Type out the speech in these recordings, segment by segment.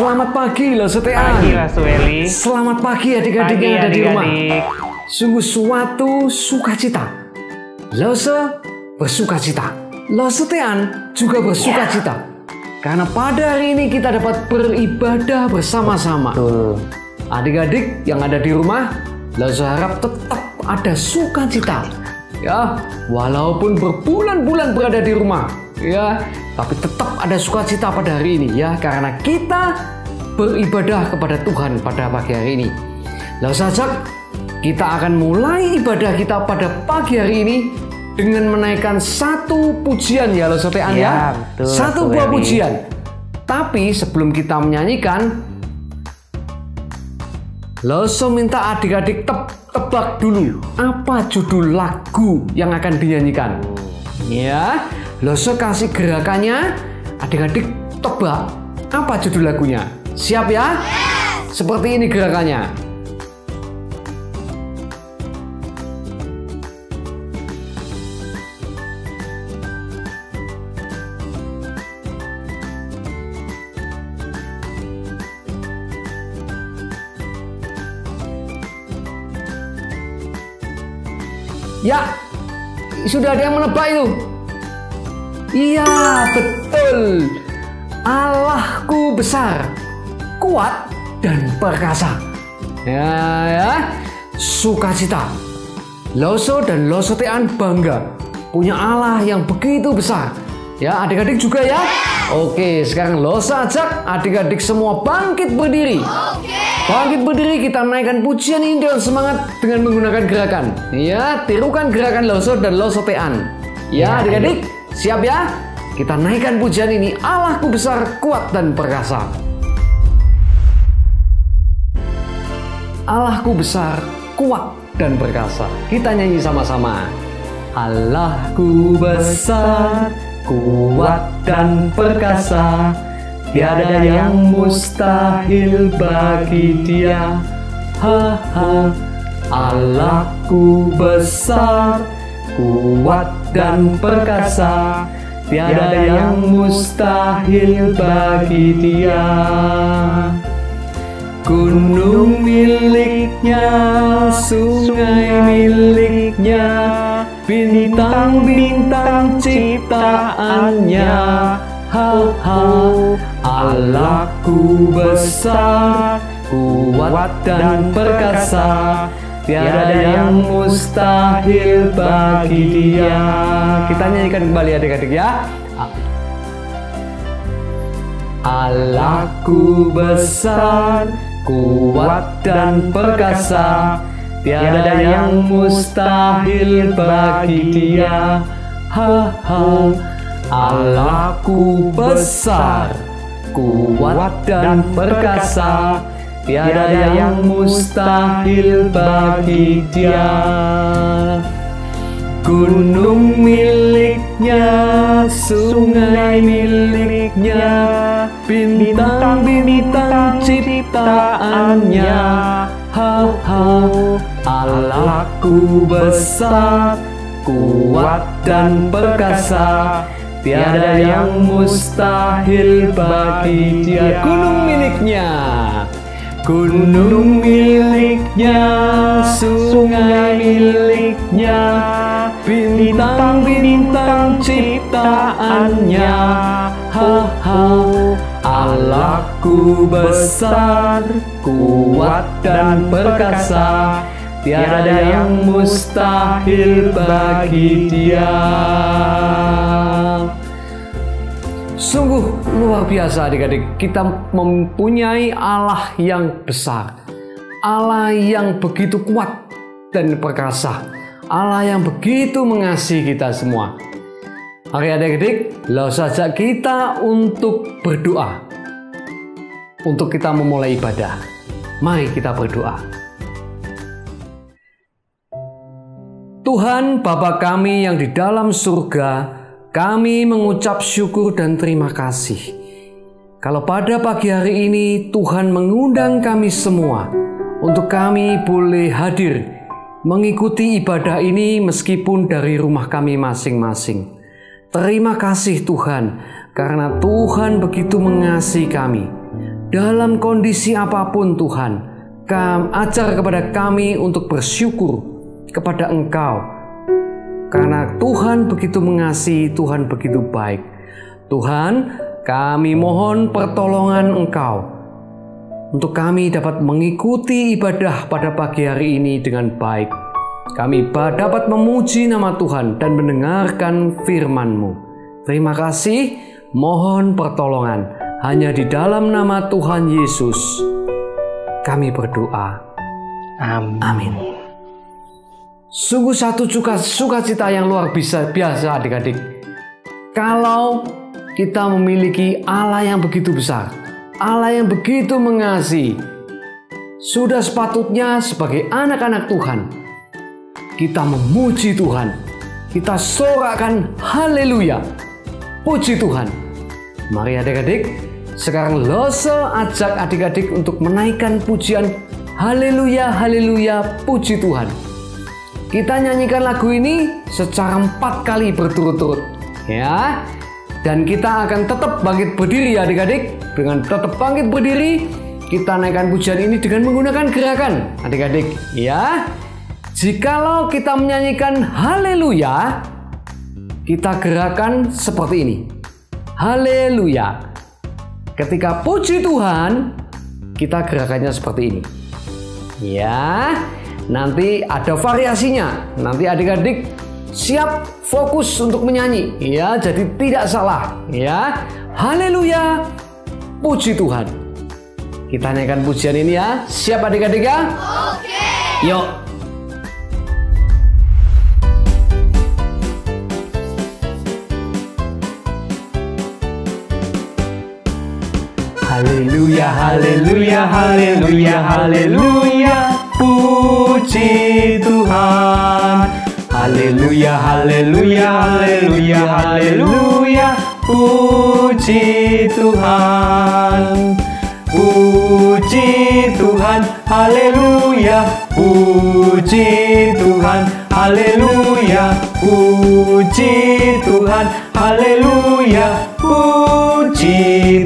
Selamat pagi loh Setean. Pagi lah Sueli. Selamat pagi adik-adik yang ada di rumah. Sungguh suatu sukacita. Lose bersukacita. Lo Setean juga bersukacita. Karena pada hari ini kita dapat beribadah bersama-sama. Adik-adik yang ada di rumah, Lose harap tetap ada sukacita. Ya, walaupun berbulan-bulan berada di rumah, ya, tapi tetap ada sukacita pada hari ini ya, karena kita beribadah kepada Tuhan pada pagi hari ini. Lalu saja kita akan mulai ibadah kita pada pagi hari ini dengan menaikkan satu pujian ya, Lose Setean ya. Betul, satu buah pujian. Tapi sebelum kita menyanyikan, Lose minta adik-adik tebak dulu apa judul lagu yang akan dinyanyikan. Ya, Lose kasih gerakannya, adik-adik tebak apa judul lagunya. Siap ya? Seperti ini gerakannya. Ya, sudah ada yang menebak itu. Iya, betul. Allahku besar, kuat dan perkasa. Ya, sukacita. Lose dan Lose Setean bangga punya Allah yang begitu besar. Ya, adik-adik juga ya. Oke, sekarang Lose ajak adik-adik semua bangkit berdiri. Bangkit berdiri, kita naikkan pujian ini dengan semangat dengan menggunakan gerakan. Ya, tirukan gerakan Lose dan Lose Setean. Ya, adik-adik, siap ya? Kita naikkan pujian ini, Allahku besar, kuat dan perkasa. Allahku besar, kuat dan perkasa. Kita nyanyi sama-sama. Allahku besar, kuat dan perkasa. Tiada yang mustahil bagi Dia. Ha ha. Allahku besar, kuat dan perkasa. Tiada yang mustahil bagi Dia. Gunung miliknya, sungai miliknya, bintang-bintang ciptaannya. Ha ha. Allahku besar, kuat dan perkasa. Tiada yang mustahil bagi Dia. Kita nyanyikan kembali adik-adik ya. Allahku besar, kuat dan perkasa. Tiada yang mustahil bagi Dia. Ha ha. Allahku besar, kuat dan perkasa. Tiada yang mustahil bagi Dia. Gunung miliknya, sungai miliknya, bintang-bintang ciptaannya. Ha ha. Allahku besar, kuat dan perkasa. Tiada yang mustahil bagi Dia. Gunung miliknya, gunung miliknya, sungai miliknya, bintang-bintang ciptaannya. Ha ha. Allahku besar, kuat dan perkasa. Tiada yang mustahil bagi Dia. Sungguh luar biasa adik-adik, kita mempunyai Allah yang besar, Allah yang begitu kuat dan perkasa, Allah yang begitu mengasihi kita semua. Mari adik-adik, Lose ajak kita untuk berdoa, untuk kita memulai ibadah. Mari kita berdoa. Tuhan Bapa kami yang di dalam surga, kami mengucap syukur dan terima kasih. Kalau pada pagi hari ini Tuhan mengundang kami semua untuk kami boleh hadir mengikuti ibadah ini meskipun dari rumah kami masing-masing. Terima kasih Tuhan, karena Tuhan begitu mengasihi kami. dalam kondisi apapun Tuhan, ajar kepada kami untuk bersyukur kepada Engkau. Karena Tuhan begitu mengasihi, Tuhan begitu baik. Tuhan, kami mohon pertolongan Engkau untuk kami dapat mengikuti ibadah pada pagi hari ini dengan baik. Kami dapat memuji nama Tuhan dan mendengarkan firman-Mu. Terima kasih, mohon pertolongan. Hanya di dalam nama Tuhan Yesus kami berdoa. Amin. Sungguh satu sukacita yang luar biasa adik-adik. Kalau kita memiliki Allah yang begitu besar, Allah yang begitu mengasihi, sudah sepatutnya sebagai anak-anak Tuhan kita memuji Tuhan. Kita sorakan haleluya. Puji Tuhan. Mari adik-adik, sekarang Lose ajak adik-adik untuk menaikkan pujian haleluya, haleluya, puji Tuhan. Kita nyanyikan lagu ini secara 4 kali berturut-turut, ya. Dan kita akan tetap bangkit berdiri adik-adik. Dengan tetap bangkit berdiri, kita naikkan pujian ini dengan menggunakan gerakan adik-adik, ya. Jikalau kita menyanyikan haleluya, kita gerakan seperti ini. Haleluya. Ketika puji Tuhan, kita gerakannya seperti ini. Ya, nanti ada variasinya. Nanti adik-adik siap fokus untuk menyanyi. Ya, jadi tidak salah. Ya, haleluya, puji Tuhan. Kita naikkan pujian ini ya. Siap adik-adik ya? Oke. Yuk. Haleluya, haleluya, haleluya, haleluya, puji Tuhan. Haleluya, haleluya, haleluya, haleluya, puji Tuhan. Puji Tuhan, haleluya, puji Tuhan, haleluya, puji Tuhan, haleluya, puji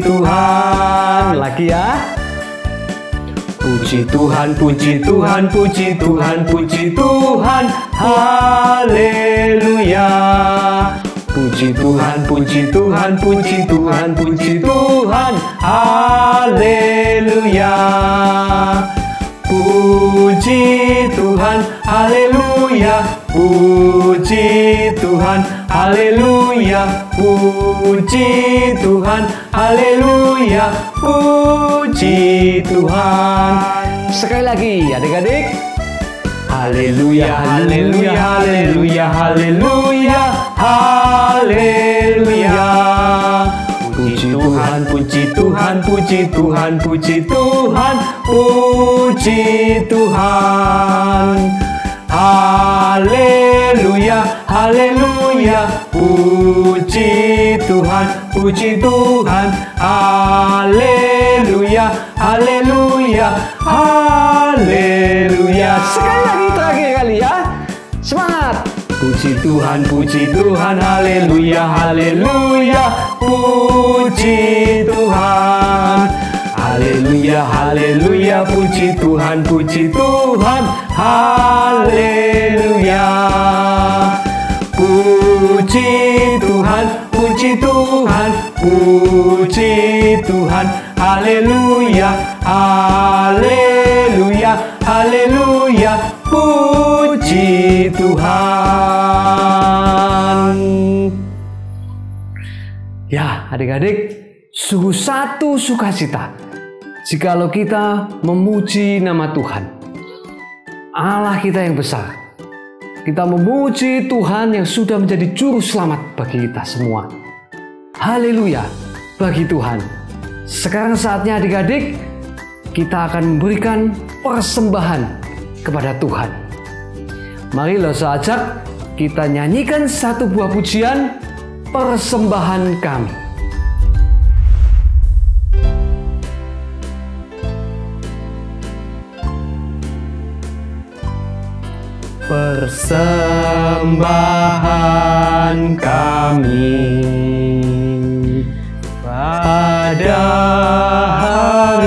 Tuhan. Lagi ya. Puji Tuhan, puji Tuhan, puji Tuhan, puji Tuhan, haleluya. Puji Tuhan, puji Tuhan, puji Tuhan, puji Tuhan, haleluya. Puji Tuhan, haleluya. Puji Tuhan, haleluya. Puji Tuhan, haleluya. Puji Tuhan. Sekali lagi adik-adik. Haleluya, haleluya, haleluya, haleluya, haleluya. Puji Tuhan, puji Tuhan, puji Tuhan, puji Tuhan, puji Tuhan. Haleluya, haleluya, puji Tuhan, puji Tuhan. Haleluya, haleluya, haleluya. Sekali lagi terakhir kali ya. Semangat. Puji Tuhan, haleluya, haleluya, puji Tuhan. Haleluya, haleluya, puji Tuhan, haleluya. Puji Tuhan, puji Tuhan, puji Tuhan, haleluya, haleluya, haleluya, puji Tuhan. Ya, adik-adik, sungguh satu sukacita jikalau kita memuji nama Tuhan, Allah kita yang besar. Kita memuji Tuhan yang sudah menjadi juru selamat bagi kita semua. Haleluya bagi Tuhan. Sekarang saatnya adik-adik, kita akan memberikan persembahan kepada Tuhan. Mari saya ajak kita nyanyikan satu buah pujian, persembahan kami. Persembahan kami pada hari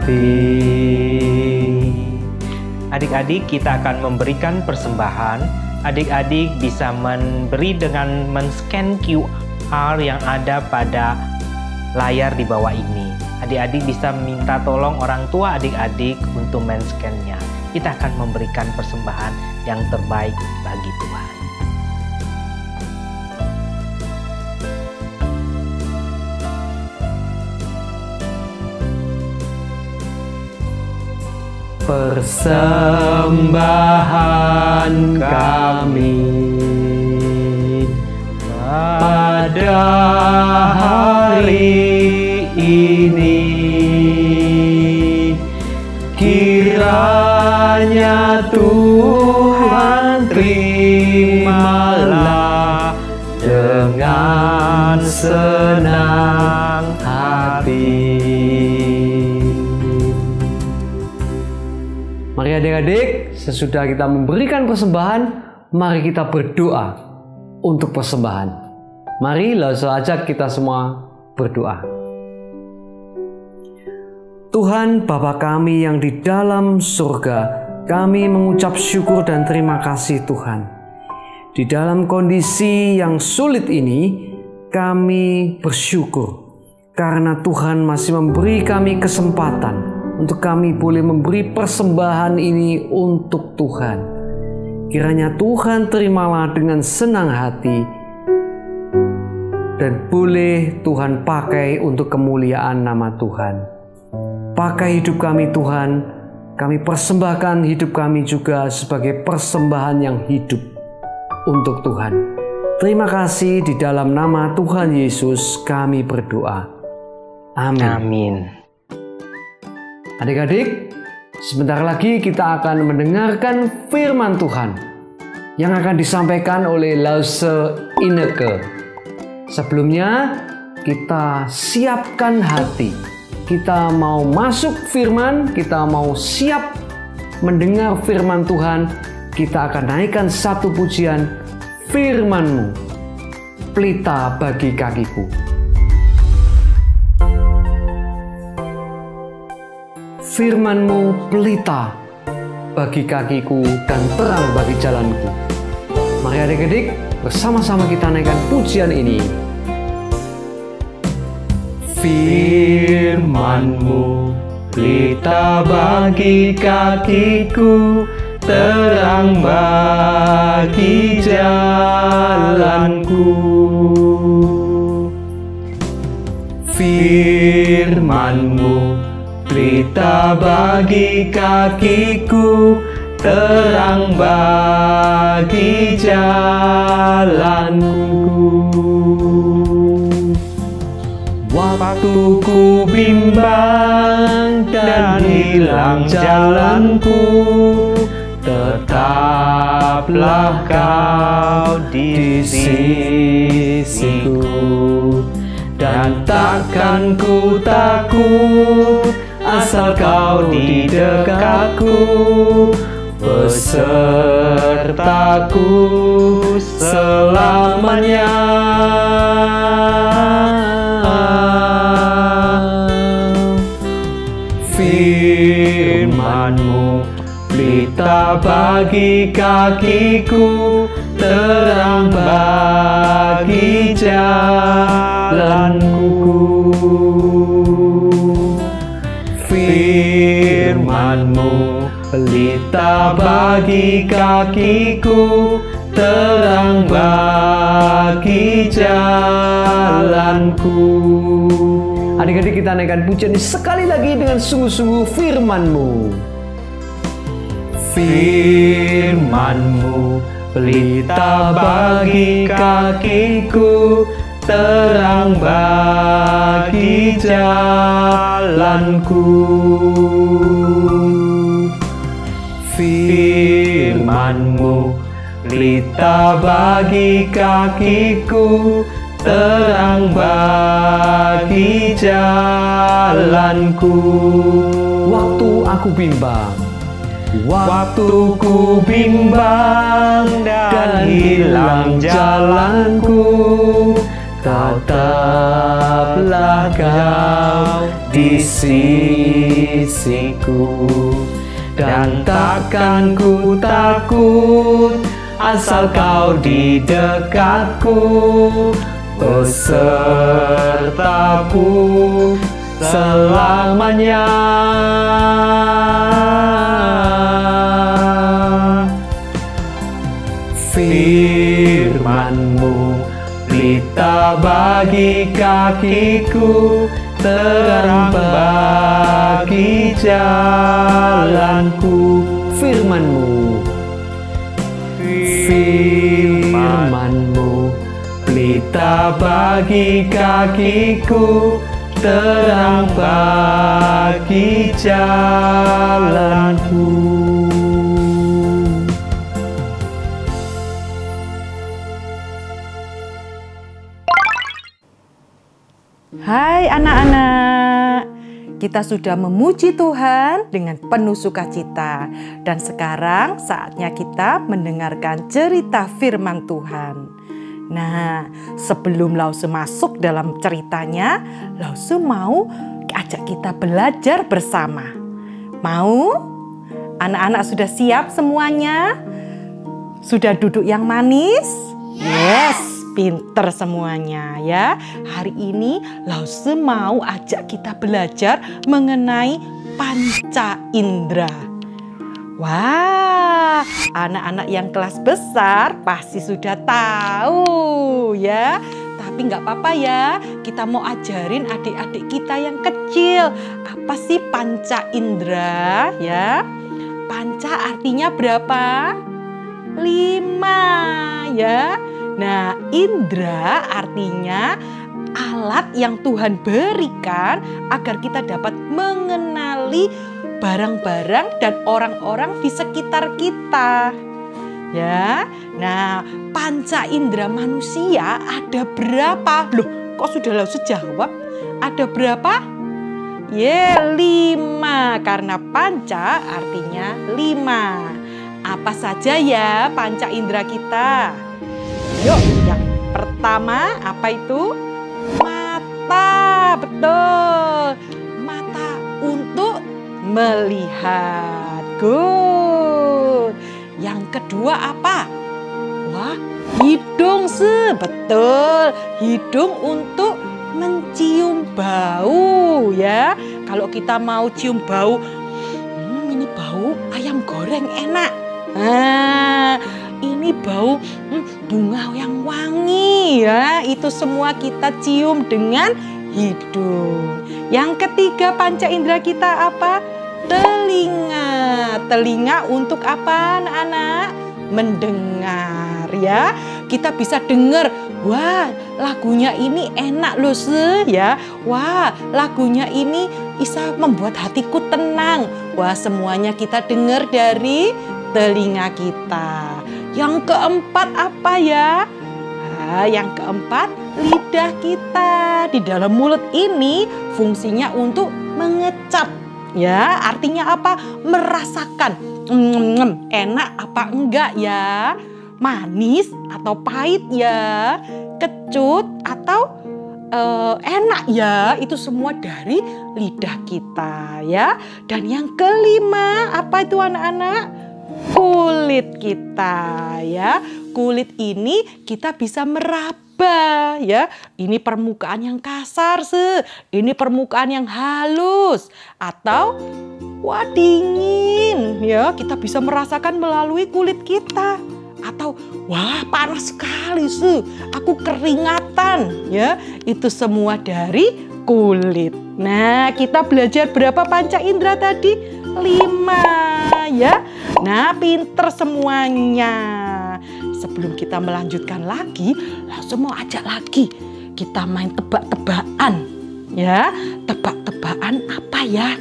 hati. Adik-adik, kita akan memberikan persembahan. Adik-adik bisa memberi dengan men-scan QR yang ada pada layar di bawah ini. Adik-adik bisa minta tolong orang tua adik-adik untuk men-scan-nya. Kita akan memberikan persembahan yang terbaik bagi Tuhan. Persembahan kami pada hari ini, kiranya Tuhan terimalah dengan senang hati. Mari adik-adik, sesudah kita memberikan persembahan, mari kita berdoa untuk persembahan. Mari langsung ajak kita semua berdoa. Tuhan Bapa kami yang di dalam surga, kami mengucap syukur dan terima kasih Tuhan. Di dalam kondisi yang sulit ini, kami bersyukur karena Tuhan masih memberi kami kesempatan untuk kami boleh memberi persembahan ini untuk Tuhan. Kiranya Tuhan terimalah dengan senang hati dan boleh Tuhan pakai untuk kemuliaan nama Tuhan. Pakai hidup kami Tuhan, kami persembahkan hidup kami juga sebagai persembahan yang hidup untuk Tuhan. Terima kasih, di dalam nama Tuhan Yesus kami berdoa. Amin. Amin. Adik-adik, sebentar lagi kita akan mendengarkan firman Tuhan yang akan disampaikan oleh Lause Ineke. Sebelumnya, kita siapkan hati. Kita mau masuk firman, kita mau siap mendengar firman Tuhan. Kita akan naikkan satu pujian, firman-Mu, pelita bagi kakiku. Firman-Mu pelita bagi kakiku dan terang bagi jalanku. Mari adik-adik, bersama-sama kita naikkan pujian ini. Firman-Mu pelita bagi kakiku, terang bagi jalanku. Firman-Mu pelita bagi kakiku, terang bagi jalanku. Waktu ku bimbang dan hilang jalanku, tetaplah Kau di sisiku. Dan takkan ku takut asal Kau di dekatku, besertaku selamanya. Firman-Mu pelita bagi kakiku, terang bagi jalanku. Firman-Mu pelita bagi kakiku, terang bagi jalanku. Adik-adik, kita naikkan pujian ini sekali lagi dengan sungguh-sungguh, firman-Mu. Firman-Mu pelita bagi kakiku, terang bagi jalanku. Firman-Mu pelita bagi kakiku, terang bagi jalanku. Waktu aku bimbang, waktu ku bimbang dan hilang jalanku, tetaplah Kau di sisiku, dan takkan ku takut asal kau di dekatku, besertaku selamanya. Firman-Mu pelita bagi kakiku, terang bagi jalanku. Firman-Mu, Firman-Mu pelita bagi kakiku, terang bagi jalanku. Hai anak-anak, kita sudah memuji Tuhan dengan penuh sukacita. Dan sekarang saatnya kita mendengarkan cerita firman Tuhan. Nah, sebelum Lause masuk dalam ceritanya, Lause mau ajak kita belajar bersama. Mau? Anak-anak sudah siap semuanya? Sudah duduk yang manis? Yes! Pinter semuanya ya. Hari ini Lause mau ajak kita belajar mengenai panca indera. Wah, anak-anak yang kelas besar pasti sudah tahu ya. Tapi nggak apa-apa ya, kita mau ajarin adik-adik kita yang kecil. Apa sih panca indera ya? Panca artinya berapa? 5 ya. Nah, indera artinya alat yang Tuhan berikan agar kita dapat mengenali barang-barang dan orang-orang di sekitar kita. Ya. Nah, panca indera manusia ada berapa? Loh, kok sudah Lause jawab? Ada berapa? 5. Karena panca artinya 5. Apa saja ya panca indera kita? Yuk, yang pertama apa itu? Mata, betul. Mata untuk melihat. Good. Yang kedua apa? Wah, hidung, betul. Hidung untuk mencium bau ya. Kalau kita mau cium bau, ini bau ayam goreng enak. Nah, ini bau bunga yang wangi ya. Itu semua kita cium dengan hidung. Yang ketiga panca indera kita apa? Telinga. Telinga untuk apa anak-anak? Mendengar ya. Kita bisa dengar, wah lagunya ini enak loh ya. Wah lagunya ini bisa membuat hatiku tenang. Wah semuanya kita dengar dari telinga kita. Yang keempat apa ya? Nah, yang keempat lidah kita. Di dalam mulut ini fungsinya untuk mengecap. Ya, artinya apa? Merasakan enak apa enggak ya? Manis atau pahit ya? Kecut atau enak ya? Itu semua dari lidah kita ya. Dan yang kelima apa itu anak-anak? Kulit kita ya. Kulit ini kita bisa meraba ya. Ini permukaan yang kasar ini permukaan yang halus atau wah dingin ya. Kita bisa merasakan melalui kulit kita. Atau wah panas sekali aku keringatan ya. Itu semua dari kulit. Nah, kita belajar berapa panca indera tadi? 5 ya. Nah, pinter semuanya. Sebelum kita melanjutkan lagi, langsung mau ajak lagi kita main tebak-tebakan ya. Tebak-tebakan apa ya?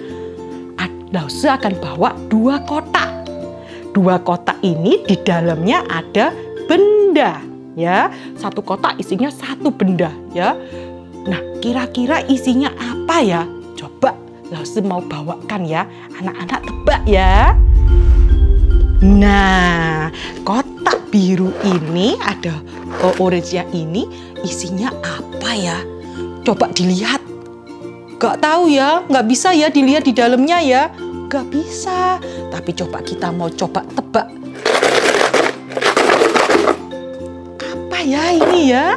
Lause akan bawa 2 kotak. 2 kotak ini di dalamnya ada benda ya. 1 kotak isinya 1 benda ya. Nah, kira-kira isinya apa ya? Coba Lause mau bawakan ya. Anak-anak tebak ya. Nah, kotak biru ini ada orange-nya ini isinya apa ya? Coba dilihat. Gak tahu ya, gak bisa ya dilihat di dalamnya ya. Gak bisa. Tapi coba kita mau coba tebak. Apa ya ini ya?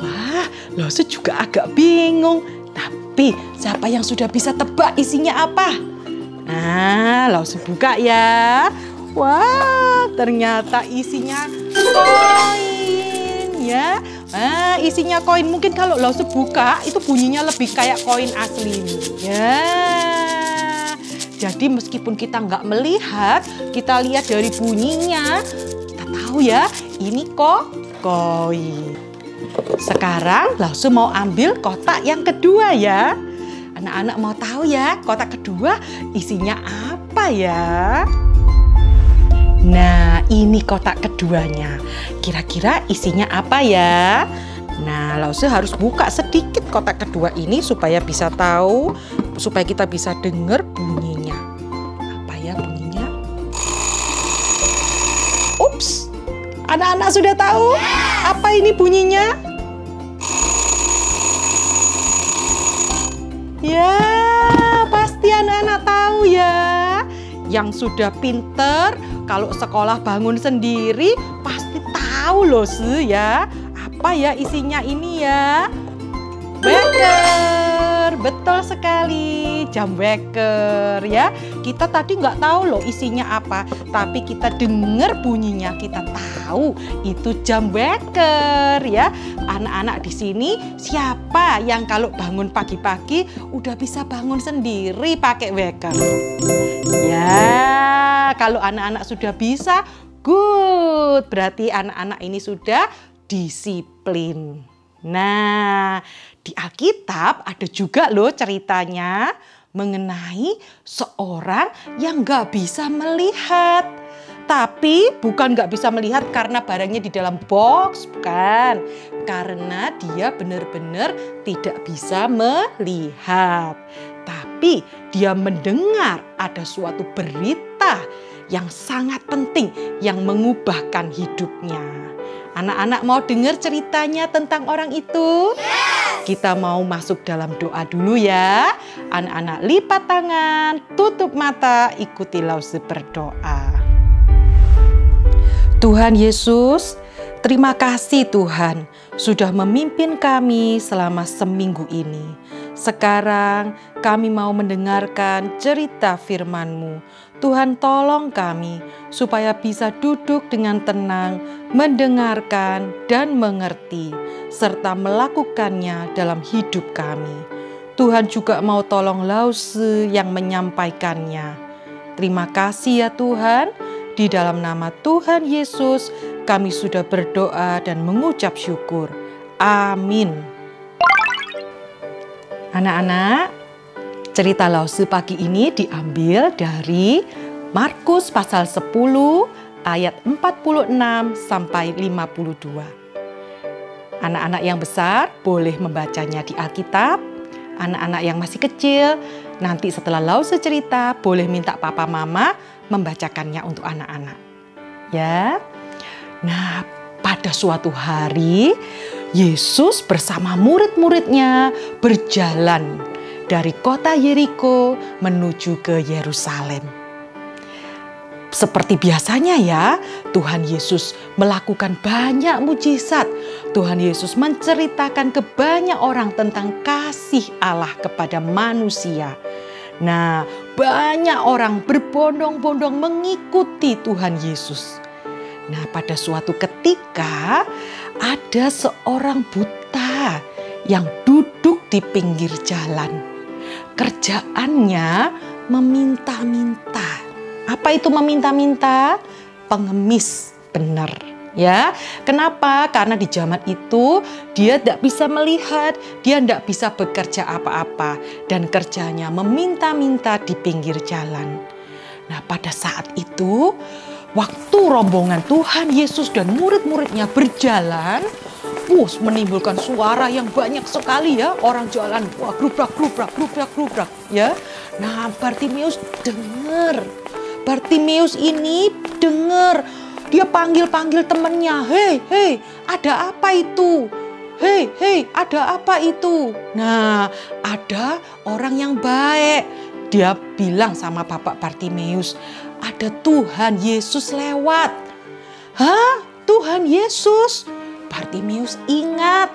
Wah, Lause juga agak bingung. Tapi siapa yang sudah bisa tebak isinya apa? Nah, Lause buka ya. Wah, ternyata isinya koin ya. Nah, isinya koin. Mungkin kalau Lause buka itu bunyinya lebih kayak koin asli ya. Jadi meskipun kita nggak melihat, kita lihat dari bunyinya, kita tahu ya ini kok koin. Sekarang Lause mau ambil kotak yang kedua ya. Anak-anak mau tahu ya kotak kedua isinya apa ya? Nah, ini kotak keduanya. Kira-kira isinya apa ya? Nah, Lause harus buka sedikit kotak kedua ini supaya bisa tahu, supaya kita bisa dengar bunyinya. Apa ya bunyinya? Ups, anak-anak sudah tahu apa ini bunyinya? Ya, pasti anak-anak tahu ya. Yang sudah pinter, kalau sekolah bangun sendiri pasti tahu loh ya. Apa ya isinya ini ya? Weker, betul sekali, jam weker ya. Kita tadi nggak tahu loh isinya apa, tapi kita dengar bunyinya, kita tahu itu jam weker ya. Anak-anak di sini siapa yang kalau bangun pagi-pagi udah bisa bangun sendiri pakai weker? Ya, kalau anak-anak sudah bisa, good. Berarti anak-anak ini sudah disiplin. Nah, di Alkitab ada juga loh ceritanya mengenai seorang yang gak bisa melihat. Tapi bukan gak bisa melihat karena barangnya di dalam box, bukan. Karena dia benar-benar tidak bisa melihat. Tapi dia mendengar ada suatu berita yang sangat penting yang mengubahkan hidupnya. Anak-anak mau dengar ceritanya tentang orang itu? Yes. Kita mau masuk dalam doa dulu ya. Anak-anak lipat tangan, tutup mata, ikuti Lause berdoa. Tuhan Yesus, terima kasih Tuhan sudah memimpin kami selama seminggu ini. Sekarang kami mau mendengarkan cerita firman-Mu. Tuhan tolong kami supaya bisa duduk dengan tenang, mendengarkan dan mengerti, serta melakukannya dalam hidup kami. Tuhan juga mau tolong Lause yang menyampaikannya. Terima kasih ya Tuhan, di dalam nama Tuhan Yesus kami sudah berdoa dan mengucap syukur. Amin. Anak-anak, cerita Lause pagi ini diambil dari Markus pasal 10 ayat 46 sampai 52. Anak-anak yang besar boleh membacanya di Alkitab. Anak-anak yang masih kecil, nanti setelah Lause cerita boleh minta papa mama membacakannya untuk anak-anak. Ya. Nah, pada suatu hari Yesus bersama murid-muridnya berjalan dari kota Yeriko menuju ke Yerusalem. Seperti biasanya ya, Tuhan Yesus melakukan banyak mujizat. Tuhan Yesus menceritakan ke banyak orang tentang kasih Allah kepada manusia. Nah, banyak orang berbondong-bondong mengikuti Tuhan Yesus. Nah, pada suatu ketika ada seorang buta yang duduk di pinggir jalan. Kerjaannya meminta-minta. Apa itu meminta-minta? Pengemis, benar. Ya, kenapa? Karena di zaman itu dia tidak bisa melihat, dia tidak bisa bekerja apa-apa, dan kerjanya meminta-minta di pinggir jalan. Nah, pada saat itu, waktu rombongan Tuhan Yesus dan murid-muridnya berjalan, menimbulkan suara yang banyak sekali ya, orang jalan, wah glubrak, glubrak, glubrak, glubrak, ya. Nah, Bartimeus dengar. Bartimeus ini dengar. Dia panggil-panggil temannya, hei, ada apa itu? hei, ada apa itu? Nah, ada orang yang baik. Dia bilang sama Bapak Bartimeus, ada Tuhan Yesus lewat. Hah? Tuhan Yesus? Bartimeus ingat.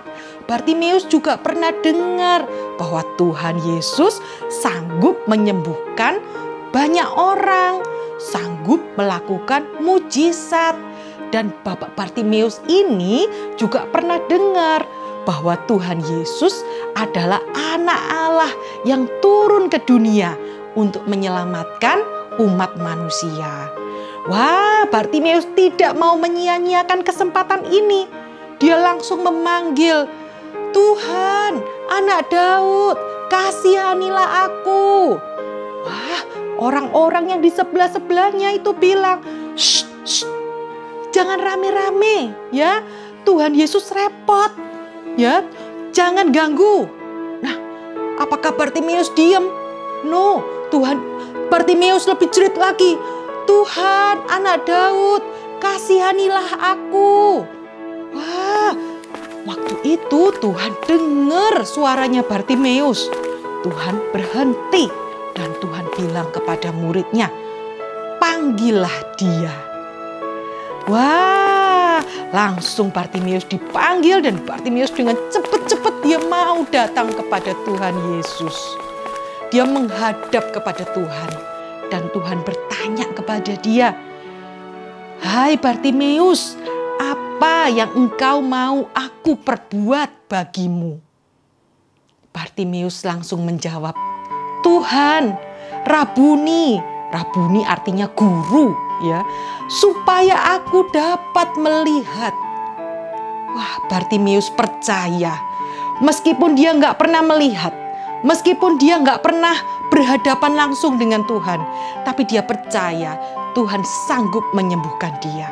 Bartimeus juga pernah dengar bahwa Tuhan Yesus sanggup menyembuhkan banyak orang, sanggup melakukan mujizat. Dan Bapak Bartimeus ini juga pernah dengar bahwa Tuhan Yesus adalah anak Allah yang turun ke dunia untuk menyelamatkan umat manusia. Wah, Bartimeus tidak mau menyia-nyiakan kesempatan ini. Dia langsung memanggil, Tuhan, anak Daud, kasihanilah aku. Wah, orang-orang yang di sebelah-sebelahnya itu bilang, shh, jangan rame-rame ya. Tuhan Yesus repot ya. Jangan ganggu. Nah, apakah Bartimeus diam? No, Bartimeus lebih jerit lagi. Tuhan, anak Daud, kasihanilah aku. Wah, waktu itu Tuhan dengar suaranya Bartimeus. Tuhan berhenti dan Tuhan bilang kepada muridnya, panggillah dia. Wah, langsung Bartimeus dipanggil dan Bartimeus dengan cepat-cepat dia mau datang kepada Tuhan Yesus. Dia menghadap kepada Tuhan dan Tuhan bertanya kepada dia, hai Bartimeus, apa yang engkau mau aku perbuat bagimu? Bartimeus langsung menjawab, Tuhan, Rabuni. Rabuni artinya guru ya, supaya aku dapat melihat. Wah, Bartimeus percaya meskipun dia nggak pernah melihat, meskipun dia nggak pernah berhadapan langsung dengan Tuhan, tapi dia percaya Tuhan sanggup menyembuhkan dia.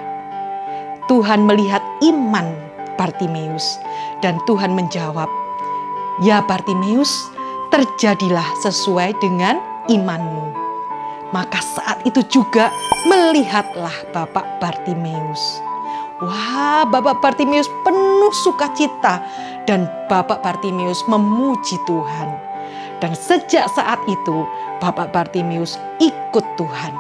Tuhan melihat iman Bartimeus dan Tuhan menjawab, ya Bartimeus, terjadilah sesuai dengan imanmu. Maka saat itu juga melihatlah Bapak Bartimeus. Wah, Bapak Bartimeus penuh sukacita dan Bapak Bartimeus memuji Tuhan. Dan sejak saat itu Bapak Bartimeus ikut Tuhan,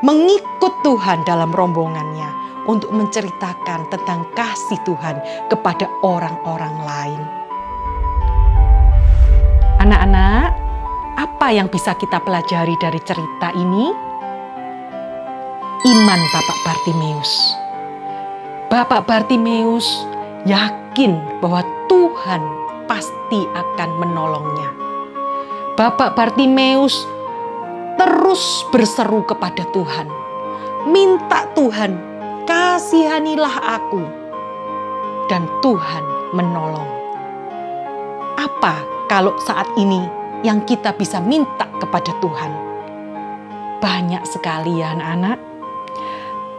mengikut Tuhan dalam rombongannya untuk menceritakan tentang kasih Tuhan kepada orang-orang lain. Anak-anak, apa yang bisa kita pelajari dari cerita ini? Iman Bapak Bartimeus. Bapak Bartimeus yakin bahwa Tuhan pasti akan menolongnya. Bapak Bartimeus terus berseru kepada Tuhan. Minta Tuhan, kasihanilah aku. Dan Tuhan menolong. Apa kalau saat ini yang kita bisa minta kepada Tuhan? Banyak sekali ya anak-anak.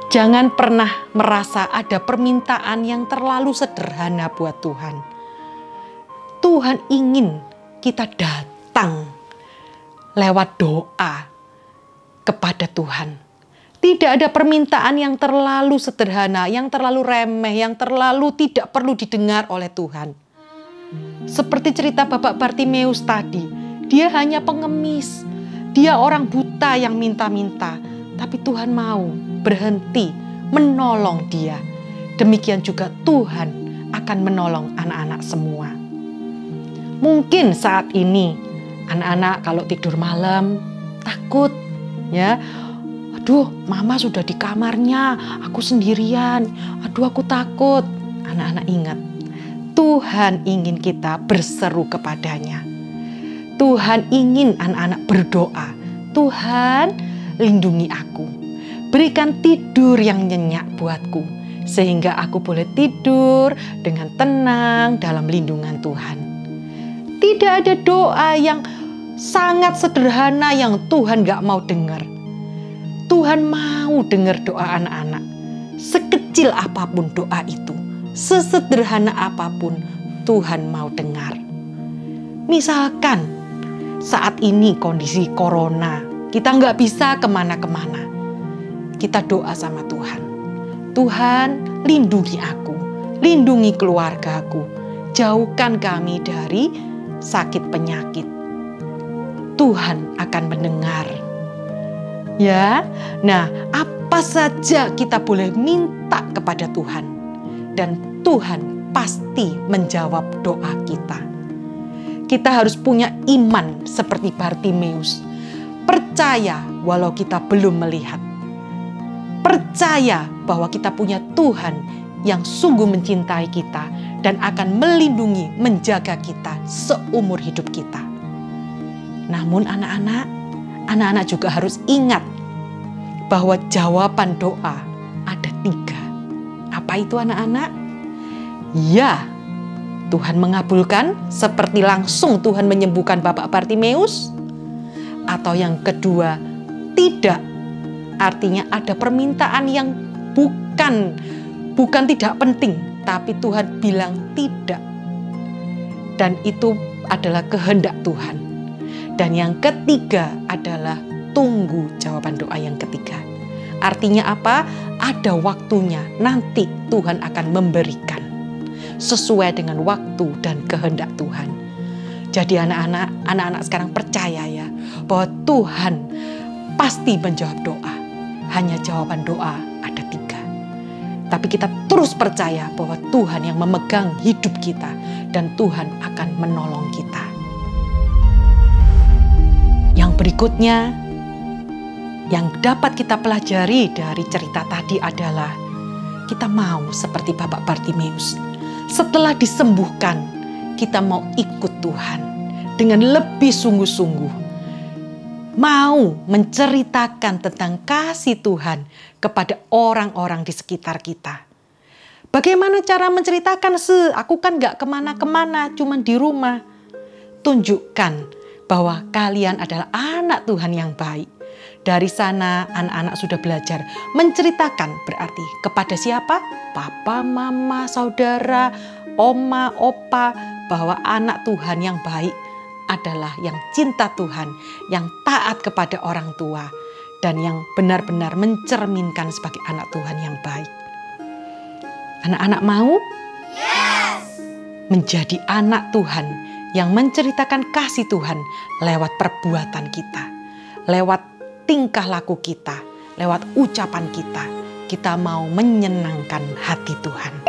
Jangan pernah merasa ada permintaan yang terlalu sederhana buat Tuhan. Tuhan ingin kita datang lewat doa kepada Tuhan. Tidak ada permintaan yang terlalu sederhana, yang terlalu remeh, yang terlalu tidak perlu didengar oleh Tuhan. Seperti cerita Bapak Bartimeus tadi, dia hanya pengemis, dia orang buta yang minta-minta, tapi Tuhan mau berhenti menolong dia. Demikian juga Tuhan akan menolong anak-anak semua. Mungkin saat ini anak-anak kalau tidur malam takut ya. Aduh, mama sudah di kamarnya, aku sendirian. Aduh, aku takut. Anak-anak ingat, Tuhan ingin kita berseru kepadanya. Tuhan ingin anak-anak berdoa, Tuhan lindungi aku. Berikan tidur yang nyenyak buatku, sehingga aku boleh tidur dengan tenang dalam lindungan Tuhan. Tidak ada doa yang sangat sederhana yang Tuhan gak mau dengar. Tuhan mau dengar doa anak-anak. Sekecil apapun doa itu, sesederhana apapun, Tuhan mau dengar. Misalkan saat ini kondisi corona, kita nggak bisa kemana-kemana. Kita doa sama Tuhan. Tuhan, lindungi aku, lindungi keluargaku. jauhkan kami dari sakit penyakit. Tuhan akan mendengar. Ya, nah apa saja kita boleh minta kepada Tuhan. Dan Tuhan pasti menjawab doa kita. Kita harus punya iman seperti Bartimeus. Percaya walau kita belum melihat. Percaya bahwa kita punya Tuhan yang sungguh mencintai kita dan akan melindungi, menjaga kita seumur hidup kita. Namun anak-anak juga harus ingat bahwa jawaban doa ada 3. Apa itu anak-anak? Ya, Tuhan mengabulkan seperti langsung Tuhan menyembuhkan Bapak Bartimeus. Atau yang kedua, tidak. Artinya ada permintaan yang bukan tidak penting, tapi Tuhan bilang tidak. Dan itu adalah kehendak Tuhan. Dan yang ketiga adalah tunggu jawaban doa yang ketiga. Artinya apa? Ada waktunya, nanti Tuhan akan memberikan sesuai dengan waktu dan kehendak Tuhan. Jadi anak-anak sekarang percaya ya, bahwa Tuhan pasti menjawab doa. Hanya jawaban doa ada 3. Tapi kita terus percaya bahwa Tuhan yang memegang hidup kita dan Tuhan akan menolong kita. Yang berikutnya yang dapat kita pelajari dari cerita tadi adalah kita mau seperti Bapak Bartimeus. Setelah disembuhkan, kita mau ikut Tuhan dengan lebih sungguh-sungguh. Mau menceritakan tentang kasih Tuhan kepada orang-orang di sekitar kita. Bagaimana cara menceritakan? Aku kan gak kemana-kemana, cuma di rumah. Tunjukkan bahwa kalian adalah anak Tuhan yang baik. Dari sana anak-anak sudah belajar menceritakan, berarti kepada siapa? Papa, mama, saudara, oma, opa, bahwa anak Tuhan yang baik adalah yang cinta Tuhan, yang taat kepada orang tua, dan yang benar-benar mencerminkan sebagai anak Tuhan yang baik. Anak-anak mau? Yes! Menjadi anak Tuhan yang menceritakan kasih Tuhan lewat perbuatan kita, lewat tingkah laku kita, lewat ucapan kita. Kita mau menyenangkan hati Tuhan.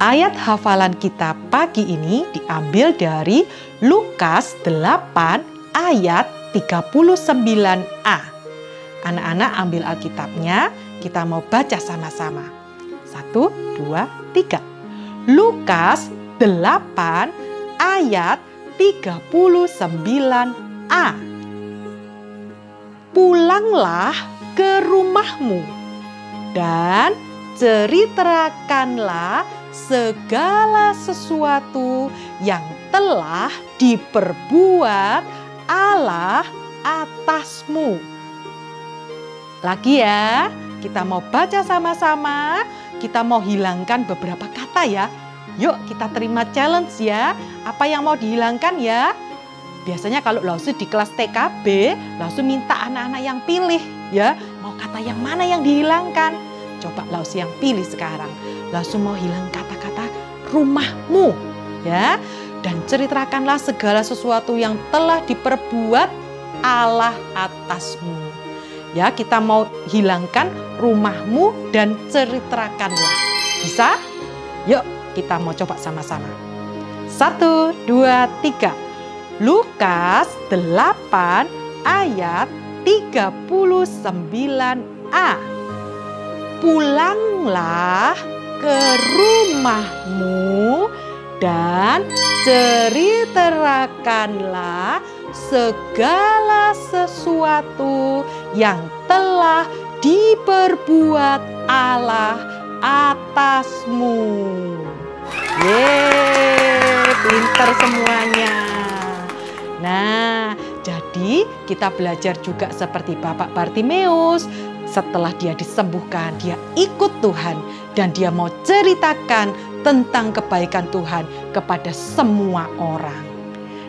Ayat hafalan kita pagi ini diambil dari Lukas 8 ayat 39a. Anak-anak ambil Alkitabnya, kita mau baca sama-sama. 1, 2, 3. Lukas 8 ayat 39a. Pulanglah ke rumahmu dan ceritakanlah segala sesuatu yang telah diperbuat Allah atasmu. Lagi ya, kita mau baca sama-sama, kita mau hilangkan beberapa kata ya. Yuk kita terima challenge ya. Apa yang mau dihilangkan ya? Biasanya kalau Lausu di kelas TKB, Lausu minta anak-anak yang pilih ya. Mau kata yang mana yang dihilangkan? Coba Lausu yang pilih sekarang. Lausu mau hilang kata-kata rumahmu ya. Dan ceritakanlah segala sesuatu yang telah diperbuat Allah atasmu. Ya, kita mau hilangkan rumahmu dan ceritakanlah. Bisa? Yuk kita mau coba sama-sama. 1, 2, 3. Lukas 8 ayat 39a. Pulanglah ke rumahmu dan ceritakanlah segala sesuatu yang telah diperbuat Allah atasmu. Yeay, pintar semuanya. Nah, jadi kita belajar juga seperti Bapak Bartimeus. Setelah dia disembuhkan, dia ikut Tuhan dan dia mau ceritakan tentang kebaikan Tuhan kepada semua orang.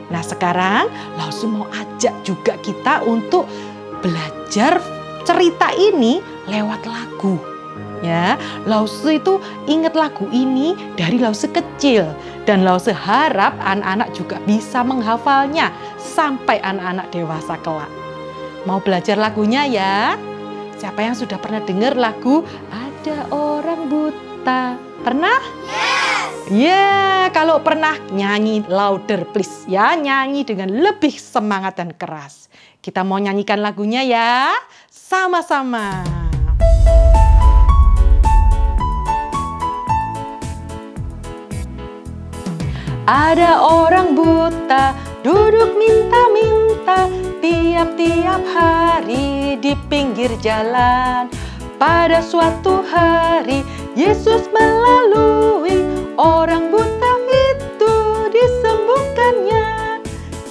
Nah, sekarang Lausu mau ajak juga kita untuk belajar cerita ini lewat lagu. Ya, Lause itu ingat lagu ini dari Lause kecil. Dan Lause harap anak-anak juga bisa menghafalnya sampai anak-anak dewasa kelak. Mau belajar lagunya ya? Siapa yang sudah pernah dengar lagu Ada Orang Buta? Pernah? Yes! Ya, kalau pernah nyanyi louder please ya. Nyanyi dengan lebih semangat dan keras. Kita mau nyanyikan lagunya ya. Sama-sama. Ada orang buta duduk minta-minta tiap-tiap hari di pinggir jalan. Pada suatu hari Yesus melalui, orang buta itu disembuhkannya.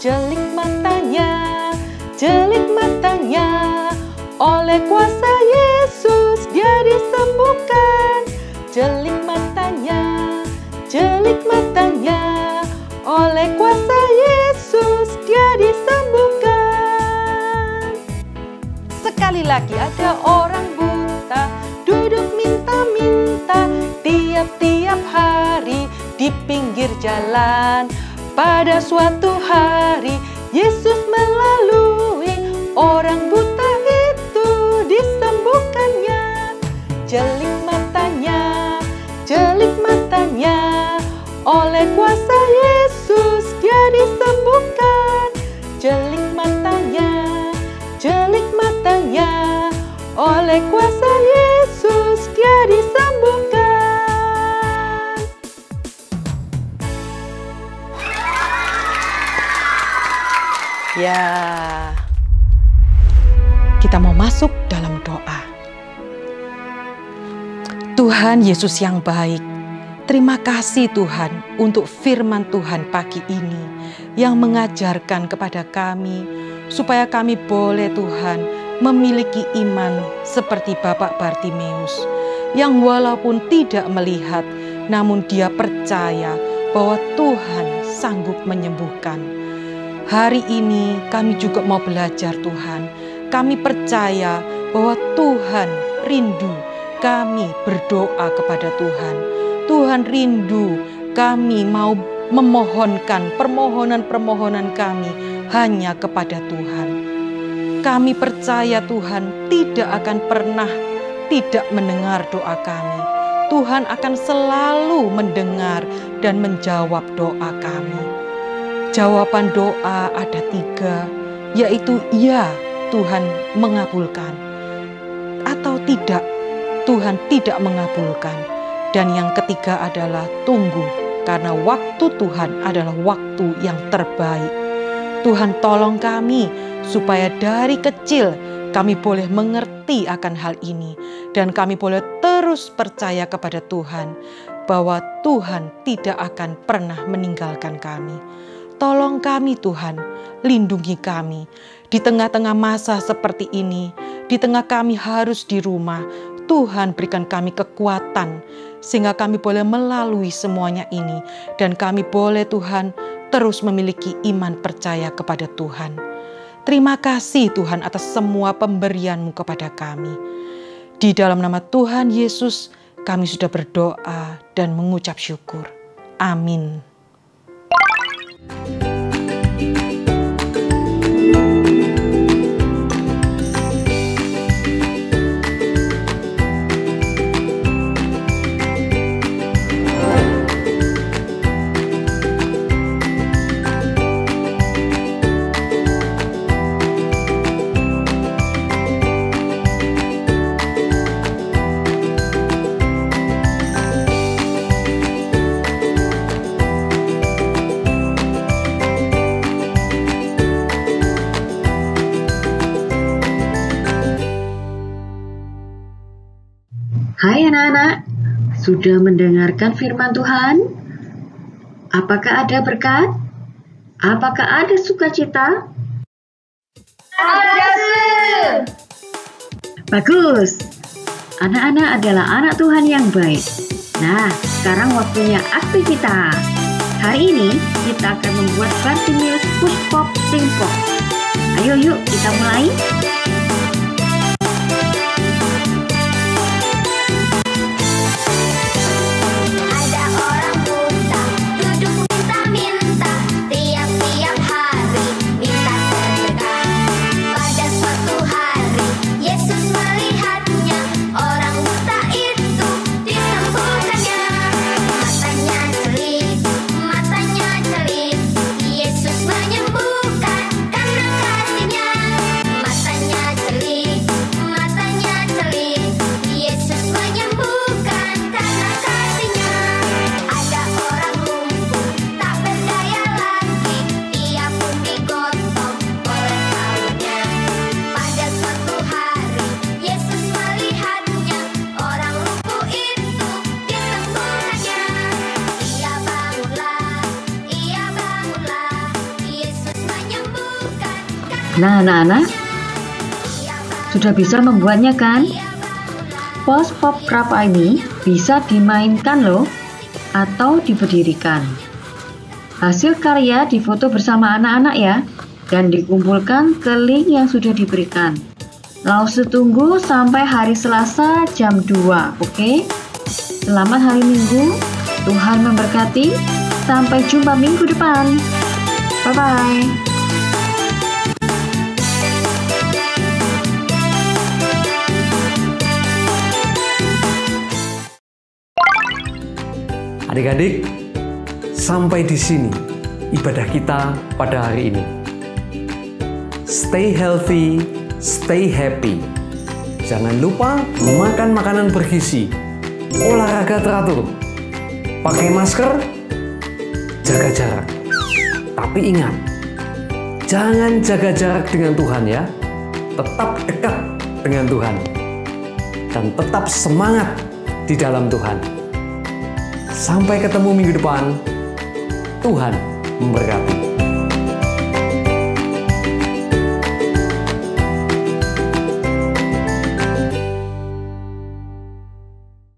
Jelik matanya, oleh kuasa Yesus dia disembuhkan. Jelik matanya, oleh kuasa Yesus dia disembuhkan. Sekali lagi, ada orang buta duduk minta-minta tiap-tiap hari di pinggir jalan. Pada suatu hari Yesus melalui, orang buta itu disembuhkannya. Jelik matanya, oleh kuasa Yesus dia disembuhkan. Jelik matanya, oleh kuasa Yesus dia disembuhkan. Ya, kita mau masuk dalam doa. Tuhan Yesus yang baik, terima kasih Tuhan untuk firman Tuhan pagi ini yang mengajarkan kepada kami supaya kami boleh Tuhan memiliki iman seperti Bapak Bartimeus yang walaupun tidak melihat namun dia percaya bahwa Tuhan sanggup menyembuhkan. Hari ini kami juga mau belajar Tuhan. Kami percaya bahwa Tuhan rindu kami berdoa kepada Tuhan. Tuhan rindu kami mau memohonkan permohonan-permohonan kami hanya kepada Tuhan. Kami percaya Tuhan tidak akan pernah tidak mendengar doa kami. Tuhan akan selalu mendengar dan menjawab doa kami. Jawaban doa ada 3, yaitu ya, Tuhan mengabulkan, atau tidak, Tuhan tidak mengabulkan. Dan yang ketiga adalah tunggu, karena waktu Tuhan adalah waktu yang terbaik. Tuhan tolong kami supaya dari kecil kami boleh mengerti akan hal ini. Dan kami boleh terus percaya kepada Tuhan bahwa Tuhan tidak akan pernah meninggalkan kami. Tolong kami Tuhan, lindungi kami. Di tengah-tengah masa seperti ini, di tengah kami harus di rumah, Tuhan berikan kami kekuatan sehingga kami boleh melalui semuanya ini. Dan kami boleh Tuhan terus memiliki iman percaya kepada Tuhan. Terima kasih Tuhan atas semua pemberian-Mu kepada kami. Di dalam nama Tuhan Yesus kami sudah berdoa dan mengucap syukur. Amin. Hai anak-anak, sudah mendengarkan firman Tuhan? Apakah ada berkat? Apakah ada sukacita? Ada sih. Bagus, anak-anak adalah anak Tuhan yang baik. Nah, sekarang waktunya aktivitas. Hari ini kita akan membuat Bartimeus Push Pop Sing Pop. Ayo yuk kita mulai. Nah, anak-anak, sudah bisa membuatnya kan? Push Pop Craft ini bisa dimainkan loh, atau diberdirikan. Hasil karya difoto bersama anak-anak ya, dan dikumpulkan ke link yang sudah diberikan. Lause tunggu sampai hari Selasa jam 2, oke? Selamat hari Minggu, Tuhan memberkati, sampai jumpa minggu depan. Bye-bye. Adik-adik, sampai di sini ibadah kita pada hari ini. Stay healthy, stay happy. Jangan lupa makan makanan bergizi, olahraga teratur, pakai masker, jaga jarak. Tapi ingat, jangan jaga jarak dengan Tuhan ya. Tetap dekat dengan Tuhan. Dan tetap semangat di dalam Tuhan. Sampai ketemu minggu depan. Tuhan memberkati.